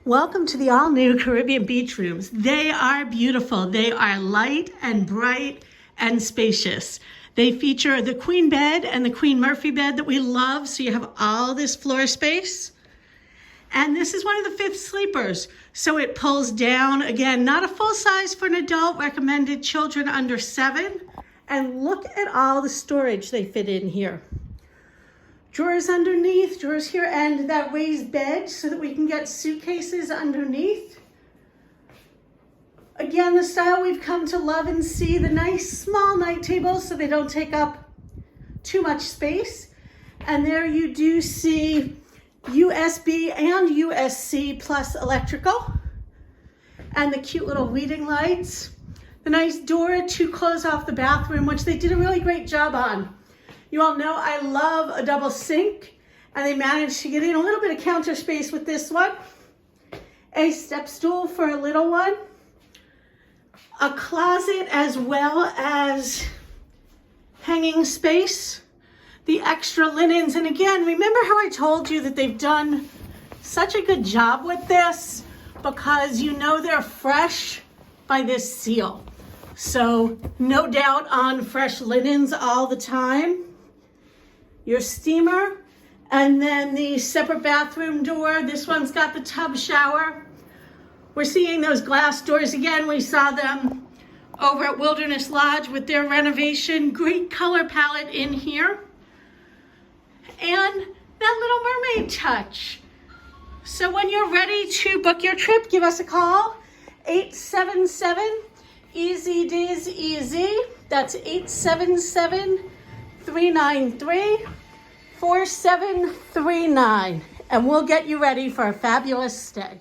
Welcome to the all-new Caribbean beach rooms. They are beautiful. They are light and bright and spacious. They feature the queen bed and the Queen Murphy bed that we love, so you have all this floor space. And this is one of the fifth sleepers, so it pulls down. Again, not a full size for an adult, recommended children under 7. And look at all the storage they fit in here. Drawers underneath, drawers here, and that raised bed so that we can get suitcases underneath. Again, the style we've come to love and see, the nice small night tables so they don't take up too much space. And there you do see USB and USB plus electrical. And the cute little reading lights. The nice door to close off the bathroom, which they did a really great job on. You all know I love a double sink, and they managed to get in a little bit of counter space with this one. A step stool for a little one. A closet as well as hanging space. The extra linens, and again, remember how I told you that they've done such a good job with this because you know they're fresh by this seal. So no doubt on fresh linens all the time. Your steamer, and then the separate bathroom door. This one's got the tub shower. We're seeing those glass doors again. We saw them over at Wilderness Lodge with their renovation. Great color palette in here. And that Little Mermaid touch. So when you're ready to book your trip, give us a call. 877-EASY-DIZ-EASY. That's 877-393-4739, and we'll get you ready for a fabulous stay.